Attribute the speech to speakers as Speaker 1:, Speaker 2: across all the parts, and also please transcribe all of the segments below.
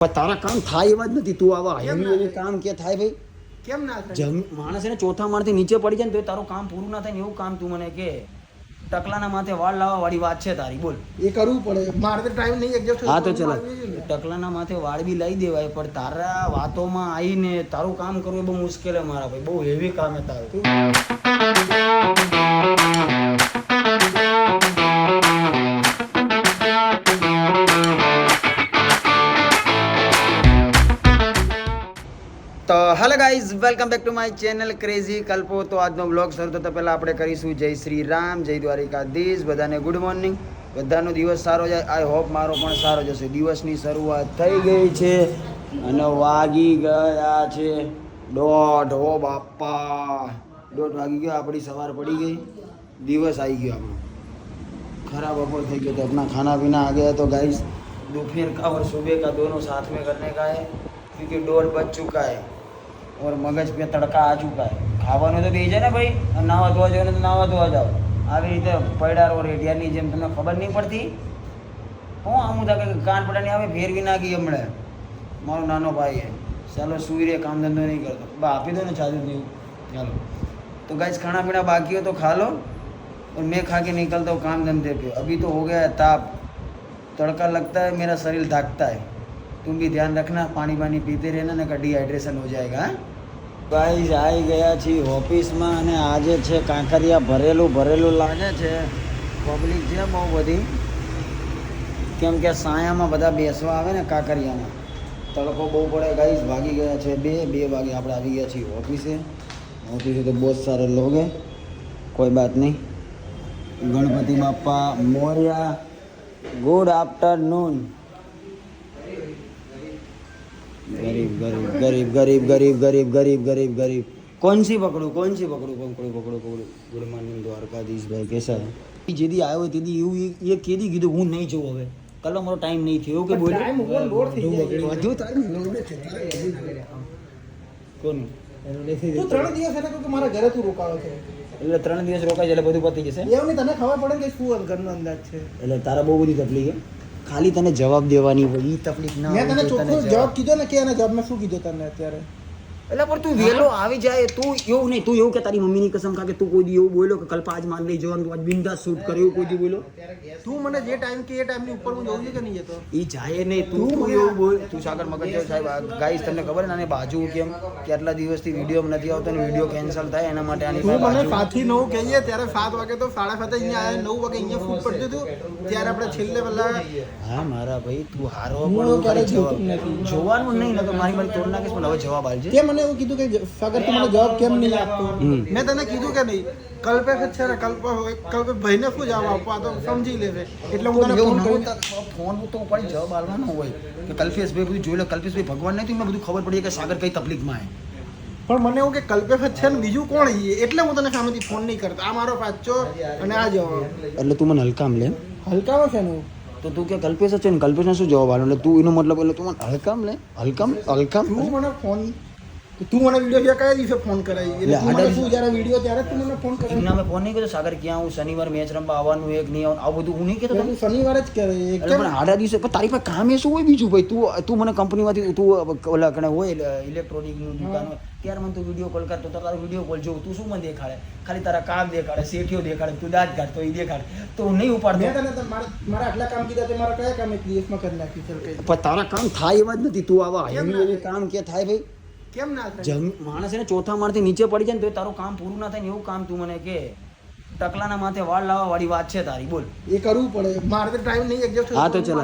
Speaker 1: પણ તારા કામ થાય એવા જ નથી. તું આવા હેવી કામ કે થાય ભાઈ?
Speaker 2: કેમ ના થાય?
Speaker 1: માણસ એને ચોથા માળથી નીચે પડી જાય ને તો તારું કામ પૂરું ના થાય ને એવું કામ તું મને કે ટકલાના માથે વાળ લાવવા વાળી વાત છે તારી. બોલ,
Speaker 2: એ કરવું પડે. મારે તો ટાઈમ નહીં એડજસ્ટ
Speaker 1: હા તો ચલો, ટકલાના માથે વાળ બી લઈ દેવાય, પણ તારા વાતોમાં આવીને તારું કામ કરવું એ બહુ મુશ્કેલ છે મારા ભાઈ. બહુ હેવી કામ છે તારું. તો hello guys, welcome back to my channel crazy Kalpo. તો આજનો બ્લોગ શરૂ થતાં પહેલાં આપણે કરીશું જય શ્રી રામ, જય દ્વારિકાધીશ. બધાને ગુડ મોર્નિંગ. બધાનો દિવસ સારો જાય. આઈ હોપ મારો પણ સારો જશે. દિવસની શરૂઆત થઈ ગઈ છે અને વાગી ગયા છે 1:30. ઓ બાપા, 1:30 વાગી ગયો. આપણી સવાર પડી ગઈ, દિવસ આવી ગયો આપણો. खराब बपोर થઈ गया तो अपना खाना पीना आ गया. तो गाइस दोपहर का और सुबह का दोनों साथ में करने का है, क्योंकि 1:30 बज चुका है और मगज पे तड़का आ चुका है. ખાવાનું તો દે છે ને ભાઈ. નાવા ધોવા જાવ ને તો નાવા ધોવા જાઓ. આવી રીતે પૈડાર ઓર રેડિયાની જેમ તમને ખબર નહીં પડતી. હું આમ થાય કે કાન પડાની આવે ફેરવી નાખી હમણાં. મારો નાનો ભાઈ है, ચાલો સુઈ રે, કામ ધંધો નહીં કરતો. બા આપી દો ને ચાલુ નહીં. ચાલો तो गाइस खाना पीना बाकी हो तो खा लो और मैं खा के निकलता हूँ काम धंधे पे. अभी तो हो गया है ताप, तड़का लगता है, मेरा शरीर धाकता है. तुम भी ध्यान रखना, पानी वानी पीते रहना ને डिहाइड्रेशन हो जाएगा. ગાઈસ આવી ગયા છીએ ઓફિસમાં અને આજે છે કાંકરિયા ભરેલું લાગે છે. પબ્લિક છે બહુ બધી, કેમ કે સાયામાં બધા બેસવા આવે ને કાંકરિયામાં. તડકો બહુ પડે ગાઈસ. ભાગી ગયા છે 2 વાગે આપણે આવી ગયા છીએ ઓફિસે. ऑफिस तो बहुत सारे लोग हैं, कोई बात नहीं. गणपति बापा मोरिया. Good afternoon. गरीब गरीब गरीब गरीब गरीब गरीब गरीब गरीब गरीब. कौन सी पकड़ू गुड मॉर्निंग द्वारकाधीश भाई, कैसा है? જેદી આવ્યો તેદી એવું એ કેદી કીધું હું નહીં જવું. હવે કલો મારો ટાઈમ નહીં થયો કે બોલ ટાઈમ ઓવર લોડ થઈ જાય. વધુ તારું લોડ છે કોણ?
Speaker 2: તું 3 દિવસ એટલે કે મારા ઘરે તું રોકાયો છે
Speaker 1: એટલે 3 દિવસ રોકાય એટલે બધું પતી જશે.
Speaker 2: એવું નહીં, તને ખબર પડે કે શું ઘરનો અંદાજ છે.
Speaker 1: એટલે તારા બહુ બધી તકલીફ છે. ખાલી તને જવાબ દેવાની હોય એ તકલીફ ના.
Speaker 2: મેં તને ચોખ્ખો જવાબ કીધો ને કે એના જવાબમાં શું કીધો તને અત્યારે?
Speaker 1: એટલે પણ તું વહેલો આવી જાય. તું એવું નહીં, તું એવું કે તારી મમ્મીની કસમ ખા કે તું કોઈ દી એવું બોલ્યો કે કલ્પા આજ માન લઈ જવાનું, તું આજ બિંદાસ શૂટ કર્યું, કોઈ દી બોલ્યો?
Speaker 2: તું મને જે ટાઈમ કે એ ટાઈમની ઉપર હું જવું છે કે નહીં જતો?
Speaker 1: એ જાય નહીં. તું એવું બોલ. તું સાગર મગજ સાહેબ ગાઈસ તમને ખબર ને આને બાજુ કેમ કે આટલા દિવસથી વિડીયો નથી આવતો ને વિડીયો કેન્સલ થાય એના માટે આની
Speaker 2: તું મને 5:09 કહીએ ત્યારે 7 વાગે તો 7:30 અહીંયા આવ્યા, 9 વાગે અહીંયા ફૂટ પડતું હતું ત્યારે આપણે છેલ્લે પહેલા.
Speaker 1: હા મારા ભાઈ, તું હારો પણ જોવાનું નહીં ને તો મારી તોડ નાખીશ. પણ હવે જવાબ આવજે.
Speaker 2: તે મને એવું કીધું કે સાગર તું મને જવાબ કેમ નહીં આપતો? મેં તને કીધું કે નહીં કલ્પે છે ને કલ્પે ભાઈને શું જવાબ આપવા તો સમજી લેશે. એટલે હું તને ફોન કરી
Speaker 1: ફોન તો ઉપર જવાબ આલવાનો હોય કે કલ્પેશભાઈ બધું જોઈ લો. કલ્પેશભાઈ ભગવાન નહીં, મેં બધું ખબર પડી કે સાગર કઈ તકલીફમાં આવે.
Speaker 2: પણ મને એવું કે કલ્પેશ છે ને બીજું કોણ એટલે હું તને સામેથી ફોન નહીં કરતો. આ મારો પાછો અને આ જવાબ.
Speaker 1: એટલે તું મને હલકામ લે.
Speaker 2: હલકામાં છે ને
Speaker 1: તો તું કે કલ્પેશ છે ને કલ્પેશને શું જવાબ આલો? એટલે તું એનો મતલબ એટલે તું મને હલકામ લે. હલકામ
Speaker 2: તું મને ફોન તું મને વિડીયો કયા દિવસે ફોન કરાવી? એટલે તું મને શું જ્યારે વિડીયો ત્યારે તું મને ફોન કરાવી?
Speaker 1: ના મેં ફોન નહીં કર્યો. સાગર ક્યાં હું શનિવાર મેચ રમવા આવવાનું એક નહીં આવવાનું આવું બધું હું નહીં કહેતો.
Speaker 2: તું શનિવારે જ કરે
Speaker 1: પણ 8 દિવસે. પણ તારી પાસે કામ એ શું હોય બીજું ભાઈ? તું મને કંપનીમાંથી તું ઓલા કણે હોય ઇલેક્ટ્રોનિકની દુકાન હોય ત્યારે મને તું વિડીયો કોલ કરતો. તારો વિડીયો કોલ જોઉં, તું શું મને દેખાડે? ખાલી તારા કામ દેખાડે, શેઠીઓ દેખાડે, તું દાંત કાઢતો એ દેખાડે તો હું નહીં ઉપાડતો.
Speaker 2: મેં તને મારા આટલા કામ કીધા તે મારા કયા કામ એક દિવસમાં કરી નાખી છે?
Speaker 1: પણ તારા કામ થાય એવા જ નથી. તું આવા હેવી કામ કે થાય ભાઈ?
Speaker 2: કેમ ના થાય?
Speaker 1: માણસ એને ચોથા માળથી નીચે પડી જાય ને તો તારું કામ પૂરું ના થાય ને એવું કામ તું મને કે ટકલાના માથે વાળ લાવવા વાળી વાત છે તારી. બોલ,
Speaker 2: એ કરવું પડે. મારે તો ટાઈમ નહીં એડજસ્ટ.
Speaker 1: હા તો ચલો,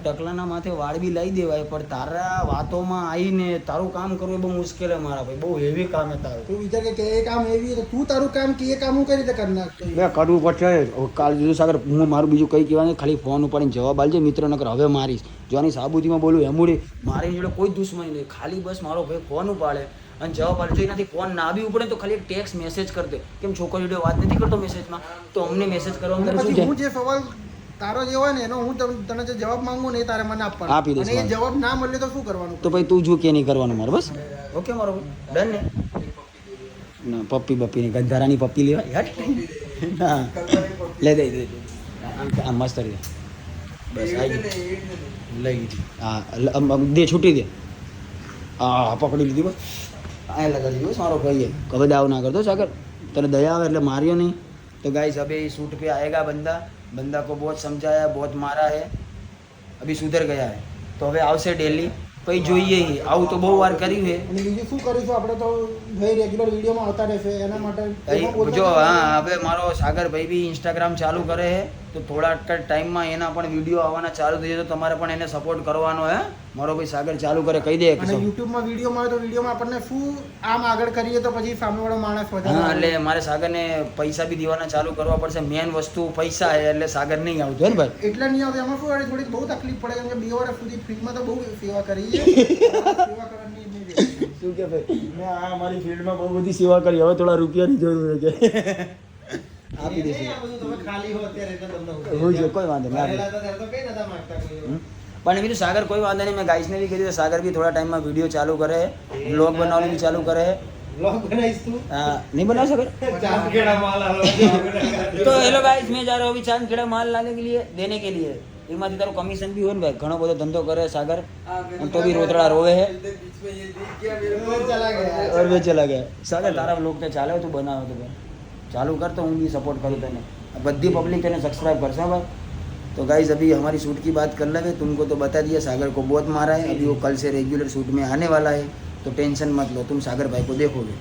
Speaker 1: ટકલાના માથે વાળ બી લઈ દેવાય, પણ તારા વાતોમાં આવીને તારું કામ કરવું એ બહુ મુશ્કેલ છે મારા ભાઈ. બહુ હેવી કામ છે તારું.
Speaker 2: તું વિચાર કે એ કામ હેવી તો તું તારું કામ કે એ કામ હું કઈ રીતે કરી નાખતો?
Speaker 1: મેં કરવું પડશે. કાલ દીધું સાગર, હું મારું બીજું કંઈ કહેવાનું ખાલી ફોન ઉપાડીને જવાબ આલજે. મિત્ર નકર હવે મારીશ. જો આની સાબુતીમાં બોલું એમુડી મારી જોડે કોઈ દુશ્મની નહીં. ખાલી બસ મારો ભાઈ ફોન ઉપાડે અને જવાબ આપજો. એનાથી ફોન ના બી ઉપડે તો ખાલી એક ટેક્સ્ટ મેસેજ કરી દે. કેમ છોકરી જોડે વાત નથી કરતો મેસેજમાં, તો અમને મેસેજ કરવા અંદર શું છે?
Speaker 2: હું જે સવાલ તારો જે હોય ને એનો હું તને જે જવાબ માંગુ ને એ તારે મને આપવાનો.
Speaker 1: આપી દઈશ.
Speaker 2: અને એ જવાબ ના મળે તો શું કરવાનું?
Speaker 1: તો ભાઈ તું જો કે નહીં કરવાનું મારે. બસ ઓકે મારો ડન ને? ના પપ્પી બપ્પીની ગંધારાની પપ્પી લેવાય. હટ ના લે દે આ મસ્ત રહે. બસ આવી ગઈ. લઈ ગઈ. હા દે છૂટી દે. હા પકડી લીધી બસ. આ લગાડી દીધું સારો ભાઈ કભે દાવ ના કરતો સાગર તને દયા આવે એટલે માર્યો નહીં. तो गाइस अभी शूट पे आएगा बंदा को बहुत समझाया बहुत मारा है अभी सुधर गया है तो હવે આવશે ડેલી પછી જોઈએ આવું તો બહુ વાર કર્યું છે
Speaker 2: અને બીજું શું કરીશું આપણે તો ભાઈ રેગ્યુલર વિડીયોમાં આવતા રહેશે એના માટે
Speaker 1: જો હા હવે મારો સાગર ભાઈ બી ઇન્સ્ટાગ્રામ ચાલુ કરે છે તો થોડા ટાઈમમાં એના પણ વિડીયો આવવાના ચાલુ થઈ જાય તો તમારે પણ એને સપોર્ટ કરવાનો હે મારો ભાઈ સાગર ચાલુ કરે કહી દે
Speaker 2: અને યુટ્યુબમાં વિડીયોમાં આવે તો વિડીયોમાં આપણને શું આમ આગળ કરીએ તો પછી સામેવાળો માણસ વધારે
Speaker 1: હા એટલે મારે સાગરને પૈસા બી દેવાના ચાલુ કરવા પડશે મેન વસ્તુ પૈસા છે એટલે સાગર નહીં આવતો હે ને ભાઈ
Speaker 2: એટલે નહીં આવતો એમાં શું થોડી બહુ તકલીફ પડે કેમ કે 2 વર્ષ સુધી ફ્રીમાં તો બહુ સેવા કરી છે સેવા કરવાની નહીં
Speaker 1: શું કે ભાઈ મેં આ મારી ફિલ્ડમાં બહુ બધી સેવા કરી હવે થોડા રૂપિયાની જરૂર છે આપી દેશે
Speaker 2: તમે ખાલી હો અત્યારે એટલે તમને
Speaker 1: હું જો કોઈ વાંધો નહીં
Speaker 2: તો કઈ નતા માંગતા કોઈ
Speaker 1: પણ બીજું સાગર કોઈ વાંધો નહીં મેં ગાઈસને બી કીધું સાગર બી થોડા ટાઈમમાં વિડીયો ચાલુ કરે બ્લોગ બનાવવાનું બી ચાલુ કરે
Speaker 2: વ્લોગ બનાવીશ તું
Speaker 1: हाँ नहीं बना सके
Speaker 2: ચાંદખેડા માલ આલો
Speaker 1: तो हेलो गाइस मैं जा रहा हूँ अभी चांदखेड़ा माल लाने के लिए देने के लिए એમાંથી તારું કમિશન બી હોય ને ભાઈ ઘણો બધો ધંધો કરે સાગર તો બી રોતડા રોવે હે
Speaker 2: ચલા ગયા
Speaker 1: और वे चला गया सागर तारा लोग तो चाले तू बनावे तो भाई चालू कर तो હું भी सपोर्ट करूँ तने बद्दी पब्लिक तेने सब्सक्राइब करશે भाई तो गाइस अभी हमारी शूट की बात कर लेंगे तुमको तो बता दिया सागर को बहुत मारा है अभी वो कल से रेगुलर शूट में आने वाला है तो टेंशन मत लो तुम सागर भाई को देखोगे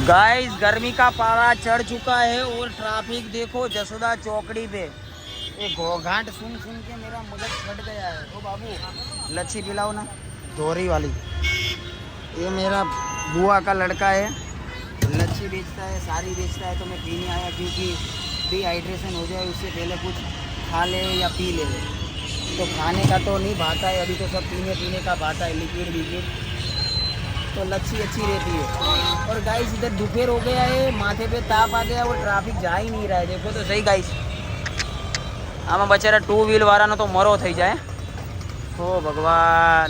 Speaker 1: गाइस गर्मी का पारा चढ़ चुका है और ट्रैफिक देखो जसोदा चौकड़ी पे ये घोघाट सुन सुन के मेरा मगज फट गया है ओ बाबू लच्छी पिलाओ ना धोरी वाली ये मेरा बुआ का लड़का है लच्छी बेचता है सारी बेचता है तो मैं पीने आया क्योंकि डिहाइड्रेशन हो जाए उससे पहले कुछ खा ले या पी ले तो खाने का तो नहीं भाता है अभी तो सब पीने का भाता है लिक्विड विक्विड तो लच्छी अच्छी रहती है और गाइस इधर दोपहर हो गया है माथे पे ताप आ गया वो ट्रैफिक जा ही नहीं रहा है देखो तो सही गाइस આમાં બચારા 2 વ્હીલ વાળાનો તો મરો થઈ જાય ओ भगवान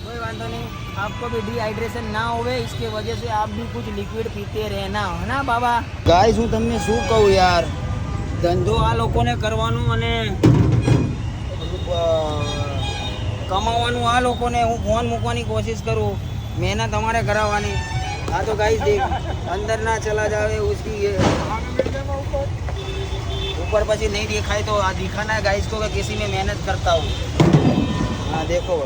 Speaker 1: कोई वांधो नहीं आपको भी डिहाइड्रेशन ना होवे इसके वजह से आप भी कुछ लिक्विड पीते रहना है ना बाबा गाइस હું તમને શું કહું યાર ધંધો આ લોકોને કરવાનું અને કમાવાનું આ લોકોને હું ફોન મૂકવાની કોશિશ કરું મહેનત અમારે કરાવવાની हाँ तो गाइस देख अंदर ना चला जावे उसकी ये ऊपर પછી नहीं दिखाई तो दिखाना है गाइस को कि किसी में मेहनत करता हूँ हाँ देखो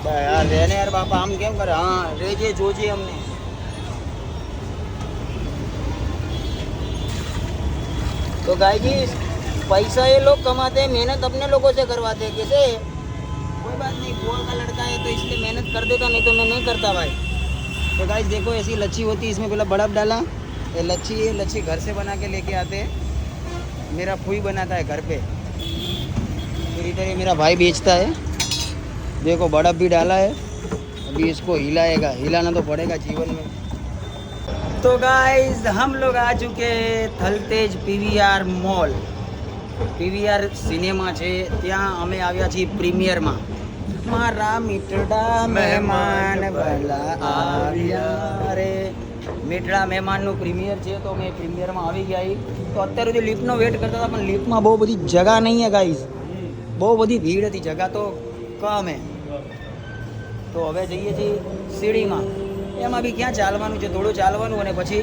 Speaker 1: यार रहने यार बापा हम केम करे हाँ रेजे जोजे हमने तो गाइस पैसा ये लोग कमाते हैं मेहनत अपने लोगों से करवाते हैं कैसे कोई बात नहीं बुआ का लड़का है तो इसलिए मेहनत कर देता नहीं तो मैं नहीं करता भाई तो गाइस देखो ऐसी लच्छी होती है इसमें पहले बर्फ डाला ये लच्छी घर से बना के लेके आते हैं मेरा फूई बनाता है घर पे फिर इधर ये मेरा भाई बेचता है देखो बर्फ भी डाला है अभी इसको हिलाएगा हिलाना तो पड़ेगा जीवन में तो गाइस हम लोग आ चुके हैं Thaltej PVR mall PVR cinema છે ત્યાં અમે આવ્યા છીએ પ્રીમિયરમાં મારા મીઠડા મહેમાન ભલા આવ્યા રે મીઠડા મહેમાનનું પ્રીમિયર છે તો મેં પ્રીમિયરમાં આવી ગયા તો અત્યાર સુધી લિફ્ટનો વેટ કરતા હતા પણ લિફ્ટમાં બહુ બધી જગા નહીં હે ગાઈસ બહુ બધી ભીડ હતી જગા તો કમ હે તો હવે જઈએ છીએ સીડીમાં એમાં બી ક્યાં ચાલવાનું છે થોડું ચાલવાનું અને પછી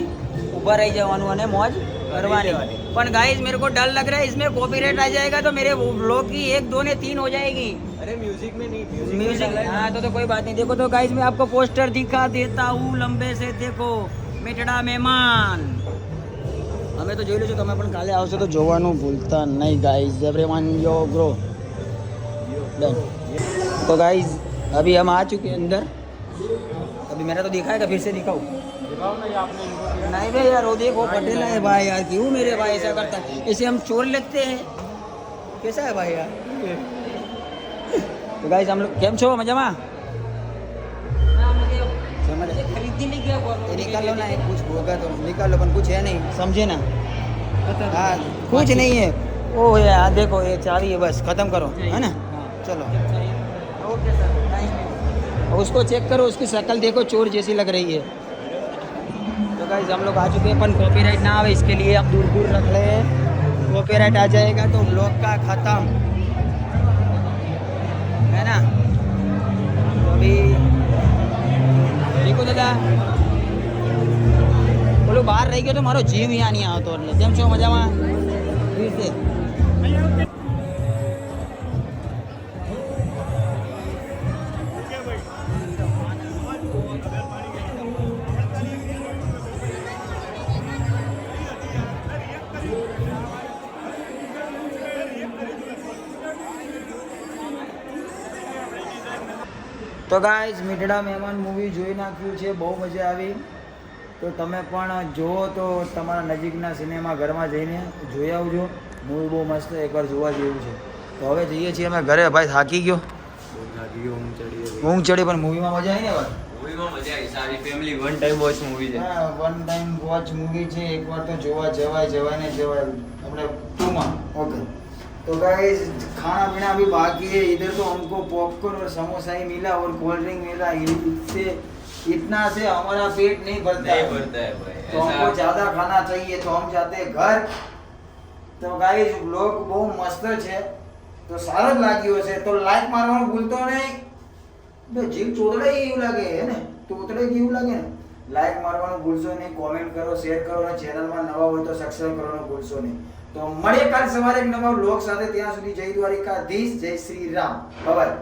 Speaker 1: ऊपर रह जावानू અને મોજ કરવાની પણ गाइस मेरे को डर लग रहा है इसमें कॉपीराइट आ जाएगा तो मेरे व्लॉग की 1 2 ने 3 हो जाएगी
Speaker 2: अरे म्यूजिक में नहीं
Speaker 1: म्यूजिक हाँ तो कोई बात नहीं देखो तो गाइस मैं आपको पोस्टर दिखा देता हूँ लंबे से देखो મીઠડા મહેમાન અમે તો જોઈ લો છો તમે પણ કાલે આવશો તો જોવાનું ભૂલતા નહીં गाइस एवरीवन यो ग्रो डन तो गाइस अभी हम आ चुके हैं अंदर अभी मेरा तो दिखाएगा फिर से दिखाऊं नहीं भाई यार वो देखो पटेल है भाई यार क्यों मेरे भाई ऐसा करता है इसे हम चोर लेते हैं कैसा है भाई यार तो गाइस हम लोग केम छो मजामा निकाल लो ना कुछ होगा तो निकाल लो पर कुछ है नहीं समझे ना हाँ कुछ नहीं है ओ यार देखो ये चाबी है बस खत्म करो है ना चलो ओके सर उसको चेक करो उसकी शक्ल देखो चोर जैसी लग रही है तो गाइस हम लोग आ चुके हैं अपन कॉपीराइट ना आवे इसके लिए अब दूर दूर रख ले कॉपीराइट आ जाएगा तो ब्लॉग का खत्म है ना। तो अभी देखो दादा બોલું બહાર રહી ગયો તો મારો જીવ અહીંયા નહીં આવતો એટલે કેમ છો મજામાં છે તો ગાઈઝ મીઠડા મહેમાન મૂવી જોઈ નાખ્યું છે, બહુ મજા આવી. તો તમે પણ જુઓ તો તમારા નજીકના સિનેમા ઘરમાં જઈને જોઈ આવજો. મૂવી બહુ મસ્ત, એકવાર જોવા જેવું છે. તો હવે જઈએ છીએ અમે ઘરે. ભાઈ થાકી ગયો, ઊંઘ ચડી, પણ મૂવીમાં મજા આવી ને ભાઈ?
Speaker 3: મૂવીમાં મજા આવી, સારી family one time watch movie છે.
Speaker 1: હા, વન ટાઈમ વોચ મૂવી છે, એકવાર તો જોવા જવાય ને જવાય. આપણે ટૂમાં ઓકે. तो गाइस खाना पीना अभी बाकी है. इधर तो हमको पॉपकॉर्न और समोसा ही मिला और कोल्ड ड्रिंक मिला. इससे इतना से हमारा पेट नहीं भरता
Speaker 3: नहीं भरता है भाई,
Speaker 1: तो हमको ज़्यादा खाना चाहिए तो हम जाते हैं घर. तो गाइस ब्लॉग બહુ મસ્ત છે, તો સારો જ લાગ્યો છે તો લાઈક મારવાનું ભૂલતો નહીં. બે જીવ ચોતડે એવું લાગે હે ને, તોતડે એવું લાગે ને. લાઈક મારવાનું ભૂલશો નહીં, કોમેન્ટ કરો, શેર કરો અને ચેનલમાં નવા હોય તો સબસ્ક્રાઇબ કરવાનું ભૂલશો નહીં. તો મળીએ કાલ સવારે એક નવા વ્લોગ સાથે. ત્યાં સુધી જય દ્વારિકાધીશ, જય શ્રી રામ, બાય.